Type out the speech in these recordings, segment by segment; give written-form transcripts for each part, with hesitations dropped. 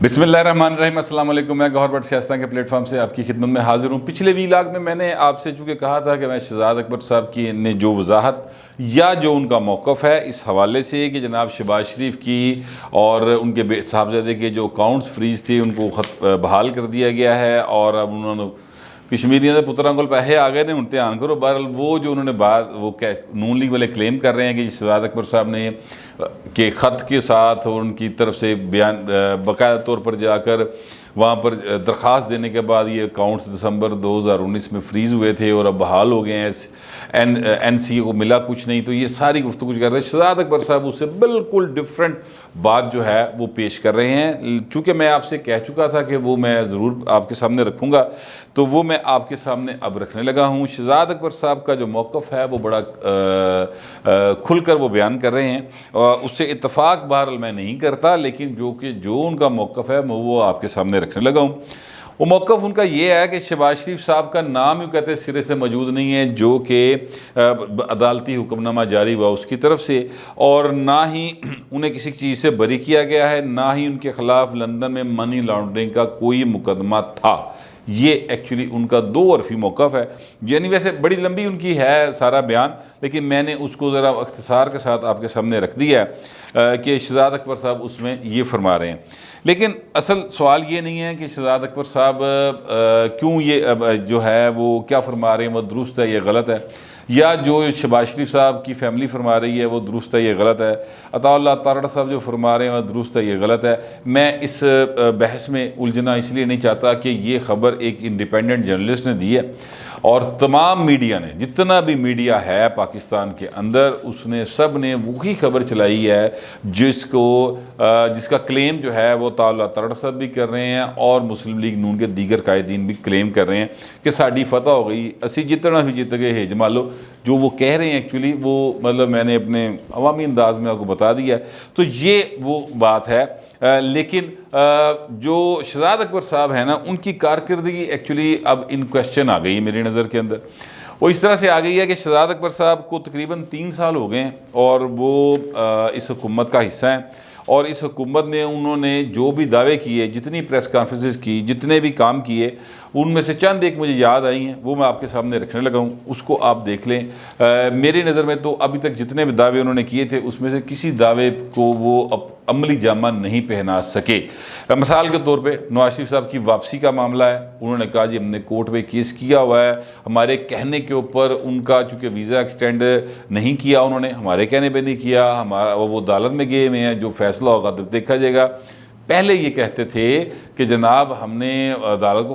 بسم اللہ الرحمن الرحیم۔ السلام علیکم۔ میں گوہر بٹ سیاستان کے پلیٹ فارم سے آپ کی خدمت میں حاضر ہوں۔ پچھلے ویلاگ میں نے آپ سے چونکہ کہا تھا کہ میں شہزاد اکبر صاحب کی نے جو وضاحت یا جو ان کا موقف ہے اس حوالے سے کہ جناب شہباز شریف کی اور ان کے صاحبزادے کے جو اکاؤنٹس فریز تھے ان کو بحال کر دیا گیا ہے، اور اب انہوں نے کشمیریوں کے پتروں کو پیسے آ گئے نے ان آن کرو۔ بہرحال وہ جو انہوں نے بات وہ نون لیگ والے کلیم کر رہے ہیں کہ شہزاد اکبر صاحب نے کہ خط کے ساتھ اور ان کی طرف سے بیان باقاعدہ طور پر جا کر وہاں پر درخواست دینے کے بعد یہ اکاؤنٹس دسمبر 2019 میں فریز ہوئے تھے اور اب بحال ہو گئے ہیں، این سی کو ملا کچھ نہیں، تو یہ ساری گفتگو کر رہے ہیں۔ شہزاد اکبر صاحب اس سے بالکل ڈیفرنٹ بات جو ہے وہ پیش کر رہے ہیں۔ چونکہ میں آپ سے کہہ چکا تھا کہ وہ میں ضرور آپ کے سامنے رکھوں گا، تو وہ میں آپ کے سامنے اب رکھنے لگا ہوں۔ شہزاد اکبر صاحب کا جو موقف ہے وہ بڑا کھل کر وہ بیان کر رہے ہیں، اس سے اتفاق بہرحال میں نہیں کرتا، لیکن جو ان کا موقف ہے وہ آپ کے سامنے رکھنے لگا ہوں۔ وہ موقف ان کا یہ ہے کہ شہباز شریف صاحب کا نام یوں کہتے ہیں سرے سے موجود نہیں ہے، جو کہ عدالتی حکم نامہ جاری ہوا اس کی طرف سے، اور نہ ہی انہیں کسی چیز سے بری کیا گیا ہے، نہ ہی ان کے خلاف لندن میں منی لانڈرنگ کا کوئی مقدمہ تھا۔ یہ ایکچولی ان کا دو عرفی موقف ہے، یعنی ویسے بڑی لمبی ان کی ہے سارا بیان، لیکن میں نے اس کو ذرا اختصار کے ساتھ آپ کے سامنے رکھ دیا ہے کہ شہزاد اکبر صاحب اس میں یہ فرما رہے ہیں۔ لیکن اصل سوال یہ نہیں ہے کہ شہزاد اکبر صاحب کیوں یہ جو ہے وہ کیا فرما رہے ہیں وہ درست ہے یا غلط ہے، یا جو شہباز شریف صاحب کی فیملی فرما رہی ہے وہ درست ہے یہ غلط ہے، عطا اللہ تارڑ صاحب جو فرما رہے ہیں وہ درست ہے یہ غلط ہے۔ میں اس بحث میں الجھنا اس لیے نہیں چاہتا کہ یہ خبر ایک انڈیپینڈنٹ جرنلسٹ نے دی ہے، اور تمام میڈیا نے، جتنا بھی میڈیا ہے پاکستان کے اندر، اس نے سب نے وہی خبر چلائی ہے جس کا کلیم جو ہے وہ عطا اللہ تارڑ صاحب بھی کر رہے ہیں اور مسلم لیگ نون کے دیگر قائدین بھی کلیم کر رہے ہیں کہ ساڑی فتح ہو گئی، اسی جتنا بھی جیت گئے ہے جمالو۔ جو وہ کہہ رہے ہیں ایکچولی وہ مطلب میں نے اپنے عوامی انداز میں آپ کو بتا دیا ہے، تو یہ وہ بات ہے۔ لیکن جو شہزاد اکبر صاحب ہیں نا، ان کی کارکردگی ایکچولی اب ان کویسچن آ گئی ہے میری نظر کے اندر۔ وہ اس طرح سے آ گئی ہے کہ شہزاد اکبر صاحب کو تقریباً 3 سال ہو گئے ہیں اور وہ اس حکومت کا حصہ ہیں، اور اس حکومت نے انہوں نے جو بھی دعوے کیے، جتنی پریس کانفرنسز کی، جتنے بھی کام کیے، ان میں سے چند ایک مجھے یاد آئی ہیں، وہ میں آپ کے سامنے رکھنے لگا ہوں، اس کو آپ دیکھ لیں۔ میری نظر میں تو ابھی تک جتنے بھی دعوے انہوں نے کیے تھے اس میں سے کسی دعوے کو وہ عملی جامہ نہیں پہنا سکے۔ مثال کے طور پہ نواز شریف صاحب کی واپسی کا معاملہ ہے، انہوں نے کہا جی ہم نے کورٹ میں کیس کیا ہوا ہے، ہمارے کہنے کے اوپر ان کا چونکہ ویزا ایکسٹینڈ نہیں کیا، انہوں نے ہمارے کہنے پہ نہیں کیا، وہ عدالت میں گئے ہوئے ہیں، جو فیصلہ ہوگا تب دیکھا جائے گا۔ پہلے یہ کہتے تھے کہ جناب ہم نے عدالت کو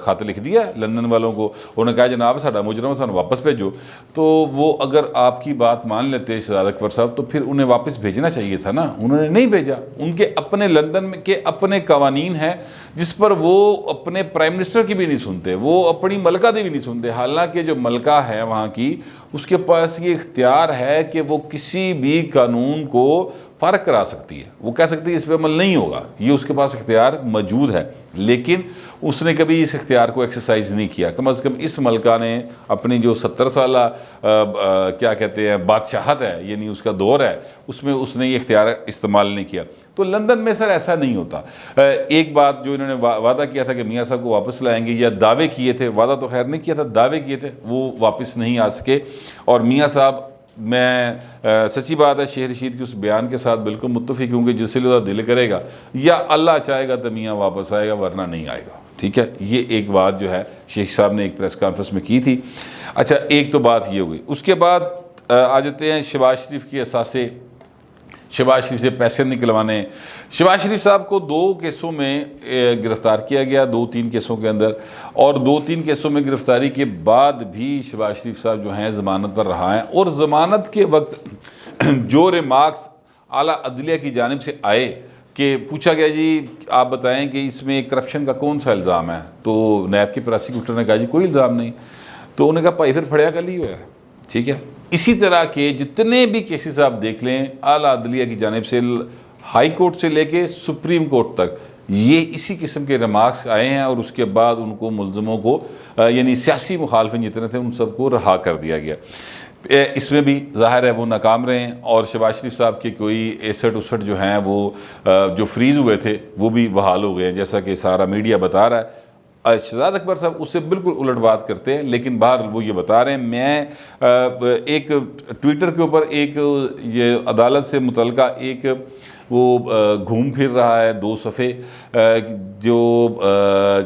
خط لکھ دیا لندن والوں کو، انہوں نے کہا جناب ساڈا مجرم سانو واپس بھیجو، تو وہ اگر آپ کی بات مان لیتے شہزاد اکبر صاحب تو پھر انہیں واپس بھیجنا چاہیے تھا نا، انہوں نے نہیں بھیجا۔ ان کے اپنے لندن میں کے اپنے قوانین ہیں جس پر وہ اپنے پرائم منسٹر کی بھی نہیں سنتے، وہ اپنی ملکہ دی بھی نہیں سنتے، حالانکہ جو ملکہ ہے وہاں کی اس کے پاس یہ اختیار ہے کہ وہ کسی بھی قانون کو فرق کرا سکتی ہے، وہ کہہ سکتی ہے اس پہ عمل نہیں ہوگا، یہ اس کے پاس اختیار موجود ہے، لیکن اس نے کبھی اس اختیار کو ایکسرسائز نہیں کیا۔ کم از کم اس ملکہ نے اپنی جو 70 سالہ کیا کہتے ہیں بادشاہت ہے، یعنی اس کا دور ہے، اس میں اس نے یہ اختیار استعمال نہیں کیا۔ تو لندن میں سر ایسا نہیں ہوتا۔ ایک بات جو انہوں نے وعدہ کیا تھا کہ میاں صاحب کو واپس لائیں گے، یا دعوے کیے تھے، وعدہ تو خیر نہیں کیا تھا، دعوے کیے تھے، وہ واپس نہیں آ سکے، اور میاں صاحب میں سچی بات ہے شیخ رشید کی اس بیان کے ساتھ بالکل متفق ہوں کہ جس سے دل کرے گا یا اللہ چاہے گا تو میاں واپس آئے گا ورنہ نہیں آئے گا، ٹھیک ہے۔ یہ ایک بات جو ہے شیخ صاحب نے ایک پریس کانفرنس میں کی تھی۔ اچھا، ایک تو بات یہ ہو گئی۔ اس کے بعد آ جاتے ہیں شہباز شریف کی اثاثے، شہباز شریف سے پیسے نکلوانے۔ شہباز شریف صاحب کو 2 کیسوں میں گرفتار کیا گیا، 2-3 کیسوں کے اندر، اور 2-3 کیسوں میں گرفتاری کے بعد بھی شہباز شریف صاحب جو ہیں ضمانت پر رہا ہیں، اور ضمانت کے وقت جو ریمارکس اعلیٰ عدلیہ کی جانب سے آئے کہ پوچھا گیا جی آپ بتائیں کہ اس میں کرپشن کا کون سا الزام ہے، تو نیب کے پراسیکیوٹر نے کہا جی کوئی الزام نہیں، تو انہوں نے کہا بھائی پھر پھڑیا کر لی ہوا ہے، ٹھیک ہے۔ اسی طرح کے جتنے بھی کیسز آپ دیکھ لیں اعلیٰ عدلیہ کی جانب سے، ہائی کورٹ سے لے کے سپریم کورٹ تک، یہ اسی قسم کے ریمارکس آئے ہیں، اور اس کے بعد ان کو ملزموں کو یعنی سیاسی مخالفین جتنے تھے ان سب کو رہا کر دیا گیا۔ اس میں بھی ظاہر ہے وہ ناکام رہے ہیں، اور شہباز شریف صاحب کے کوئی 61-69 جو ہیں وہ جو فریز ہوئے تھے وہ بھی بحال ہو گئے ہیں، جیسا کہ سارا میڈیا بتا رہا ہے۔ شہزاد اکبر صاحب اس سے بالکل الٹ بات کرتے ہیں، لیکن بہرحال وہ یہ بتا رہے ہیں۔ میں ایک ٹویٹر کے اوپر ایک یہ عدالت سے متعلقہ ایک وہ گھوم پھر رہا ہے 2 صفحے، جو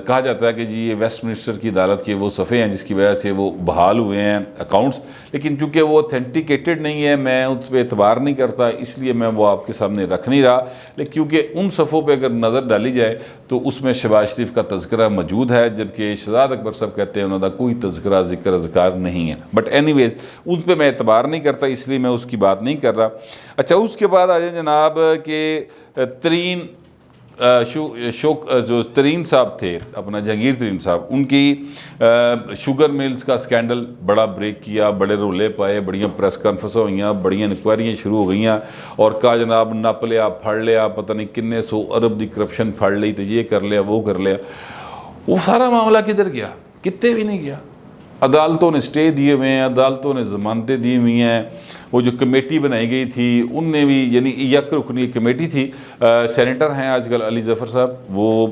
کہا جاتا ہے کہ جی یہ ویسٹ منسٹر کی عدالت کے وہ صفحے ہیں جس کی وجہ سے وہ بحال ہوئے ہیں اکاؤنٹس، لیکن چونکہ وہ اتھینٹیکیٹڈ نہیں ہے، میں اس پہ اعتبار نہیں کرتا، اس لیے میں وہ آپ کے سامنے رکھ نہیں رہا۔ لیکن کیونکہ ان صفحوں پہ اگر نظر ڈالی جائے تو اس میں شہباز شریف کا تذکرہ موجود ہے، جبکہ شہزاد اکبر صاحب کہتے ہیں انہوں کا کوئی تذکرہ ذکر اذکار نہیں ہے۔ بٹ اینی ویز ان پہ میں اعتبار نہیں کرتا، اس لیے میں اس کی بات نہیں کر رہا۔ اچھا، اس کے بعد آ جائیں جناب کہ ترین جو ترین صاحب تھے اپنا جہانگیر ترین صاحب، ان کی شوگر ملز کا سکینڈل بڑا بریک کیا، بڑے رولے پائے، بڑیاں پریس کانفرنسیں ہوئیاں، بڑیاں انکوائریاں شروع ہو گئیاں، اور کہا جناب نپ لیا پھڑ لیا، پتہ نہیں کتنے 100 ارب دی کرپشن پھڑ لی، تو یہ کر لیا وہ کر لیا۔ وہ سارا معاملہ کدھر گیا؟ کتے بھی نہیں گیا۔ عدالتوں نے سٹے دیے ہوئے ہیں، عدالتوں نے ضمانتیں دی ہوئی ہیں۔ وہ جو کمیٹی بنائی گئی تھی ان نے بھی، یعنی یک رکنی کمیٹی تھی، سینیٹر ہیں آج کل علی ظفر صاحب، وہ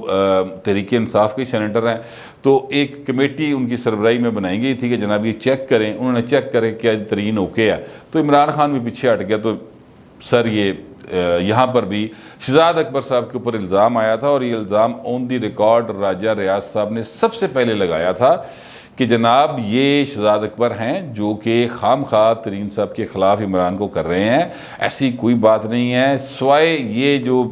تحریک انصاف کے سینیٹر ہیں، تو ایک کمیٹی ان کی سربراہی میں بنائی گئی تھی کہ جناب یہ چیک کریں۔ انہوں نے چیک کرے کیا ترین اوکے ہے، تو عمران خان بھی پیچھے ہٹ گیا۔ تو سر یہ یہاں پر بھی شہزاد اکبر صاحب کے اوپر الزام آیا تھا، اور یہ الزام آن دی ریکارڈ راجہ ریاض صاحب نے سب سے پہلے لگایا تھا کہ جناب یہ شہزاد اکبر ہیں جو کہ خام خواہ ترین صاحب کے خلاف عمران کو کر رہے ہیں، ایسی کوئی بات نہیں ہے، سوائے یہ جو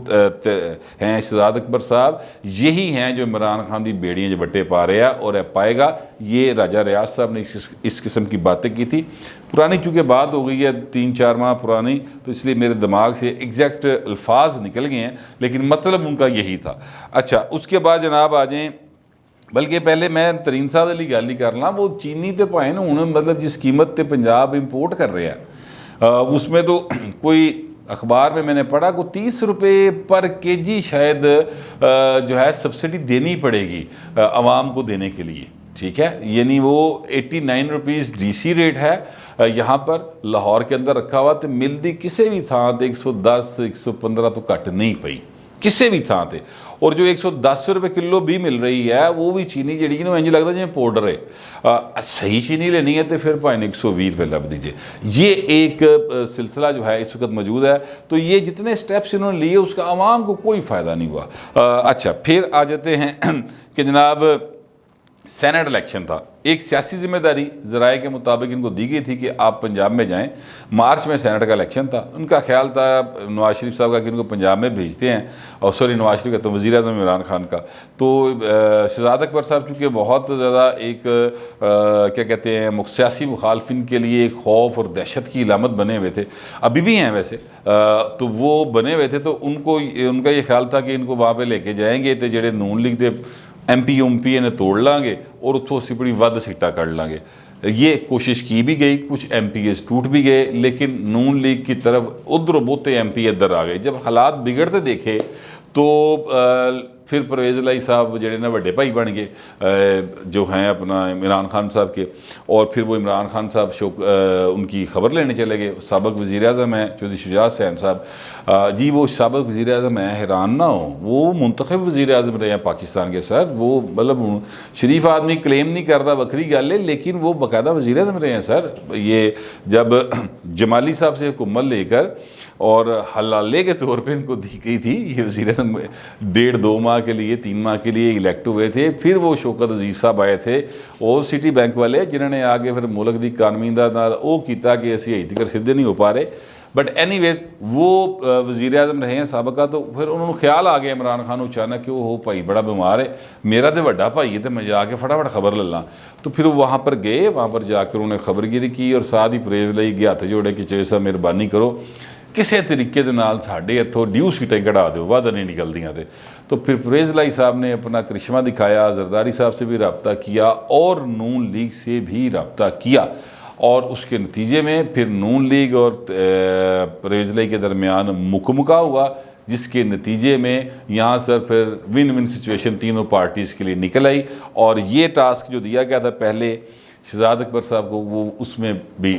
ہیں شہزاد اکبر صاحب یہی ہیں جو عمران خان دی بیڑیاں جو بٹے پا رہے ہیں، اور پائے گا۔ یہ راجہ ریاض صاحب نے اس قسم کی باتیں کی تھی، پرانی چونکہ بات ہو گئی ہے 3-4 ماہ پرانی، تو اس لیے میرے دماغ سے ایگزیکٹ الفاظ نکل گئے ہیں، لیکن مطلب ان کا یہی تھا۔ اچھا، اس کے بعد جناب آ جائیں، بلکہ پہلے میں ترین صاحب علی گل ہی کرنا، وہ چینی تے پائے نا ہوں، مطلب جس قیمت تے پنجاب امپورٹ کر رہے ہیں اس میں تو کوئی اخبار میں نے پڑھا کو 30 روپے پر کے جی شاید جو ہے سبسڈی دینی پڑے گی عوام کو دینے کے لیے، ٹھیک ہے، یعنی وہ 89 روپیز ڈی سی ریٹ ہے یہاں پر لاہور کے اندر رکھا ہوا، تو ملتی کسی بھی تھان تے 110 115 تو گھٹ نہیں پئی کسی بھی تھان تے، اور جو 110 روپے کلو بھی مل رہی ہے وہ بھی چینی جڑی نا انج لگتا جی پاؤڈر ہے۔ صحیح چینی لینی ہے تو پھر پائیں 120 روپے لب دیجیے۔ یہ ایک سلسلہ جو ہے اس وقت موجود ہے، تو یہ جتنے سٹیپس انہوں نے لیے اس کا عوام کو کوئی فائدہ نہیں ہوا۔ اچھا، پھر آ جاتے ہیں کہ جناب سینٹ الیکشن تھا، ایک سیاسی ذمہ داری ذرائع کے مطابق ان کو دی گئی تھی کہ آپ پنجاب میں جائیں، مارچ میں سینٹ کا الیکشن تھا، ان کا خیال تھا نواز شریف صاحب کا کہ ان کو پنجاب میں بھیجتے ہیں، اور نواز شریف کا تو وزیر اعظم عمران خان کا، تو شہزاد اکبر صاحب چونکہ بہت زیادہ ایک کیا کہتے ہیں سیاسی مخالفین کے لیے ایک خوف اور دہشت کی علامت بنے ہوئے تھے، ابھی بھی ہیں ویسے، تو وہ بنے ہوئے تھے، تو ان کا یہ خیال تھا کہ ان کو وہاں پہ لے کے جائیں گے تو جڑے نون لیگ دے ایم پی نے توڑ لیں گے اور اتوں سے بڑی ود سیٹاں کر لیں گے۔ یہ کوشش کی بھی گئی، کچھ ایم پی ایز ٹوٹ بھی گئے، لیکن نون لیگ کی طرف ادھر بہتے ایم پی ادھر آ گئے۔ جب حالات بگڑتے دیکھے تو پھر پرویز الہی صاحب جڑے نا بڑے بھائی بن گئے جو ہیں اپنا عمران خان صاحب کے، اور پھر وہ عمران خان صاحب ان کی خبر لینے چلے گئے۔ سابق وزیر اعظم ہیں چودھری شجاعت حسین صاحب، جی وہ سابق وزیر اعظم ہیں، حیران نہ ہوں، وہ منتخب وزیر اعظم رہے ہیں پاکستان کے، سر وہ مطلب شریف آدمی کلیم نہیں کرتا بکری گل ہے، لیکن وہ باقاعدہ وزیر اعظم رہے ہیں سر۔ یہ جب جمالی صاحب سے حکومت لے کر اور حلالے کے طور پہ ان کو دی گئی تھی، یہ وزیر اعظم 1.5-2 ماہ کے لیے 3 ماہ کے لیے الیکٹ ہوئے تھے، پھر وہ شوکت عزیز صاحب آئے تھے اور سٹی بینک والے جنہوں نے آگے پھر ملک دی اکانومی دا وہ کیتا کہ اسی ہی تک سیدھے نہیں ہو پا رہے، بٹ اینی ویز وہ وزیر اعظم رہے ہیں سابقہ، تو پھر انہوں نے خیال آ گیا عمران خان اچانک کہ وہ بھائی بڑا بیمار ہے، میرا تو بڑا بھائی ہے تو میں جا کے فٹافٹ خبر لے لاں، تو پھر وہاں پر گئے، وہاں پر جا کر انہوں نے خبر گیری کی اور ساتھ ہی پرویز لئی گیا ہاتھ جوڑے کہ چوہے صاحب مہربانی کرو کسی طریقے دے نال ساڈے اتوں ڈیو سیٹیں کڑھا دیو، وعدہ نہیں نکلدیاں تے۔ تو پھر پرویز الہی صاحب نے اپنا کرشمہ دکھایا، زرداری صاحب سے بھی رابطہ کیا اور نون لیگ سے بھی رابطہ کیا، اور اس کے نتیجے میں پھر نون لیگ اور پرویز الہی کے درمیان مکمکا ہوا، جس کے نتیجے میں یہاں سر پھر ون سچویشن تینوں پارٹیز کے لیے نکل آئی، اور یہ ٹاسک جو دیا گیا تھا پہلے شہزاد اکبر صاحب کو وہ اس میں بھی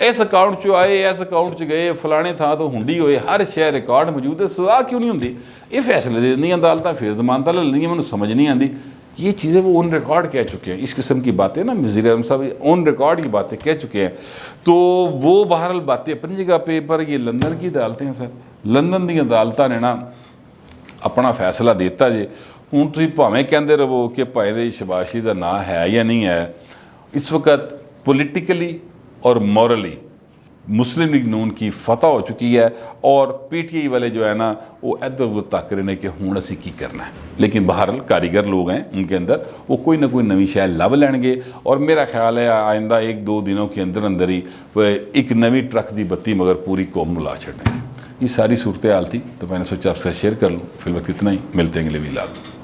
اس اکاؤنٹ چ آئے, اس اکاؤنٹ چ گئے, فلانے تھان تو ہنڈی ہوئے, ہر شے ریکارڈ موجود ہے. سزا کیوں نہیں ہوتی؟ یہ فیصلے دے دیں عدالتیں, پھر ضمانت لے لیں. مجھے سمجھ نہیں آتی یہ چیزیں وہ آن ریکارڈ کہہ چکے ہیں. اس قسم کی باتیں نا وزیر اعظم صاحب آن ریکارڈ کی باتیں کہہ چکے ہیں. تو وہ بہرحال باتیں اپنی جگہ پہ, پر یہ لندن کی عدالتیں ہیں سر. لندن دی عدالتاں نے نا اپنا فیصلہ دیتا جے. ہوں تھی بھاویں کہندے رہو کہ بھائی شہباز شریف کا نام ہے یا نہیں ہے, اس وقت پولیٹیکلی اور مورلی مسلم لیگ نون کی فتح ہو چکی ہے, اور پی ٹی آئی والے جو ہے نا وہ ادھر ادھر تک رہے کہ ہوں اسی کی کرنا ہے. لیکن بہرحال کاریگر لوگ ہیں ان کے اندر, وہ کوئی نہ کوئی نوی شے لب لین گے, اور میرا خیال ہے آئندہ 1-2 دنوں کے اندر اندر ہی ایک نوی ٹرک دی بتی مگر پوری قوم لا چھڑیں گے. یہ ساری صورتحال تھی, تو میں نے سوچا آپ سے شیئر کر لوں. فی الوقت اتنا ہی, ملتے ہیں اگلے ویلاگ.